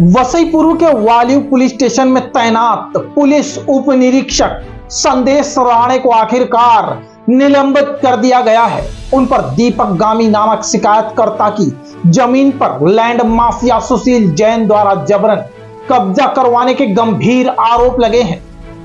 वसईपुर के Waliv police station में तैनात पुलिस उप निरीक्षक संदेश राणे को आखिरकार निलंबित कर दिया गया है। उन पर दीपक गामी नामक शिकायतकर्ता की जमीन पर लैंड माफिया सुशील जैन द्वारा जबरन कब्जा करवाने के गंभीर आरोप लगे हैं।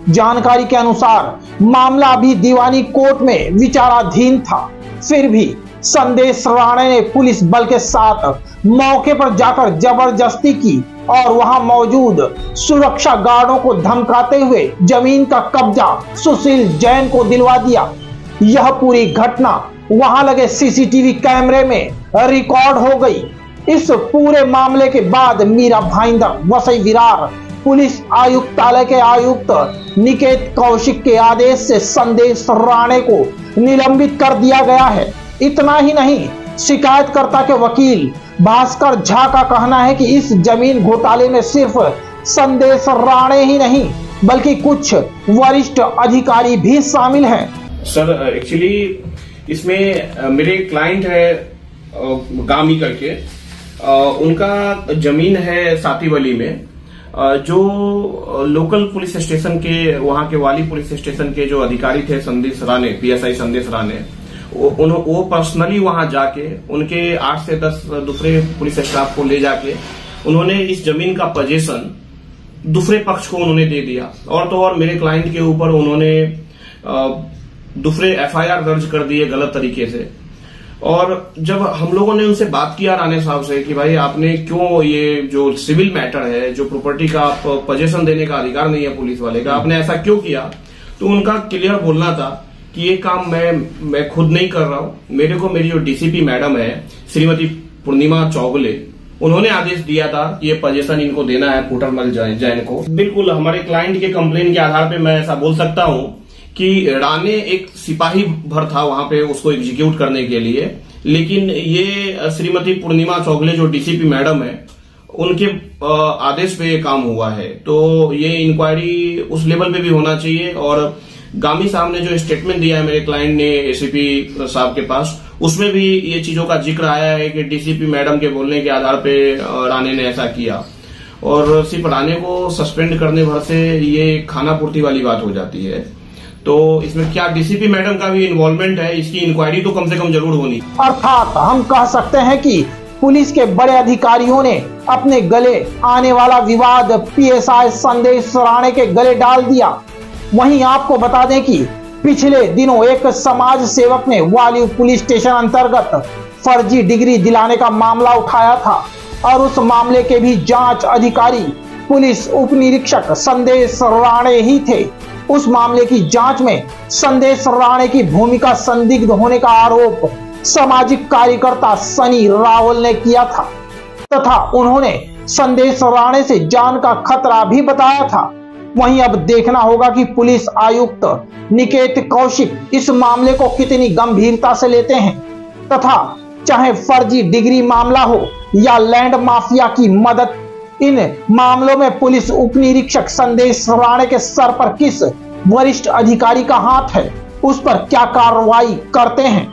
जानकारी के अनुसार मामला अभी दीवानी कोर्ट में विचाराधीन था, फिर भी संदेश राणे ने पुलिस बल के साथ मौके पर जाकर जबरदस्ती की और वहां मौजूद सुरक्षा गार्डों को धमकाते हुए जमीन का कब्जा सुशील जैन को दिलवा दिया। यह पूरी घटना वहां लगे सीसीटीवी कैमरे में रिकॉर्ड हो गई। इस पूरे मामले के बाद मीरा भाईंदर वसई विरार पुलिस आयुक्तालय के आयुक्त निकेत कौशिक के आदेश से संदेश राणे को निलंबित कर दिया गया है। इतना ही नहीं, शिकायतकर्ता के वकील भास्कर झा का कहना है कि इस जमीन घोटाले में सिर्फ संदेश राणे ही नहीं बल्कि कुछ वरिष्ठ अधिकारी भी शामिल हैं। सर एक्चुअली इसमें मेरे क्लाइंट है गामी करके, उनका जमीन है सातीवली में। जो लोकल पुलिस स्टेशन के वहां के वाली पुलिस स्टेशन के जो अधिकारी थे संदेश राणे, पीएसआई संदेश राणे, वो पर्सनली वहां जाके उनके 8 से 10 दूसरे पुलिस स्टाफ को ले जाके उन्होंने इस जमीन का पोजीशन दूसरे पक्ष को उन्होंने दे दिया। और तो और मेरे क्लाइंट के ऊपर उन्होंने दूसरे एफआईआर दर्ज कर दिए गलत तरीके से। और जब हम लोगों ने उनसे बात किया राणे साहब से कि भाई आपने क्यों ये जो सिविल मैटर है, जो प्रॉपर्टी का पोजीशन देने का अधिकार नहीं है पुलिस वाले का, आपने ऐसा क्यों किया, तो उनका क्लियर बोलना था कि ये काम मैं खुद नहीं कर रहा हूं। मेरे को मेरी जो डीसीपी मैडम है श्रीमती पूर्णिमा चौगले, उन्होंने आदेश दिया था कि ये पोजीशन इनको देना है पुटरमल जैन को। बिल्कुल हमारे क्लाइंट के कंप्लेन के आधार पे मैं ऐसा बोल सकता हूं कि राणे एक सिपाही भर था वहां पे उसको एग्जीक्यूट करने के लिए, लेकिन ये श्रीमती पूर्णिमा चौगले जो डीसीपी मैडम है उनके आदेश पे ये काम हुआ है। तो ये इंक्वायरी उस लेवल पे भी होना चाहिए। और गामी साहब ने जो स्टेटमेंट दिया है मेरे क्लाइंट ने एसीपी साहब के पास, उसमें भी ये चीजों का जिक्र आया है कि डीसीपी मैडम के बोलने के आधार पे राणे ने ऐसा किया। और सिर्फ राणे को सस्पेंड करने भर से ये खाना पूर्ति वाली बात हो जाती है। तो इसमें क्या डीसीपी मैडम का भी इन्वॉल्वमेंट है, इसकी इंक्वायरी तो कम से कम जरूर होनी। अर्थात हम कह सकते हैं कि पुलिस के बड़े अधिकारियों ने अपने गले आने वाला विवाद पीएसआई संदेश राणे के गले डाल दिया। वहीं आपको बता दें कि पिछले दिनों एक समाज सेवक ने वालिव पुलिस स्टेशन अंतर्गत फर्जी डिग्री दिलाने का मामला उठाया था और उस मामले के भी जांच अधिकारी पुलिस उप निरीक्षक संदेश राणे ही थे। उस मामले की जांच में संदेश राणे की भूमिका संदिग्ध होने का आरोप सामाजिक कार्यकर्ता सनी रावल ने किया था तथा उन्होंने संदेश राणे से जान का खतरा भी बताया था। वहीं अब देखना होगा कि पुलिस आयुक्त निकेत कौशिक इस मामले को कितनी गंभीरता से लेते हैं तथा चाहे फर्जी डिग्री मामला हो या लैंड माफिया की मदद, इन मामलों में पुलिस उप निरीक्षक संदेश राणे के सर पर किस वरिष्ठ अधिकारी का हाथ है, उस पर क्या कार्रवाई करते हैं।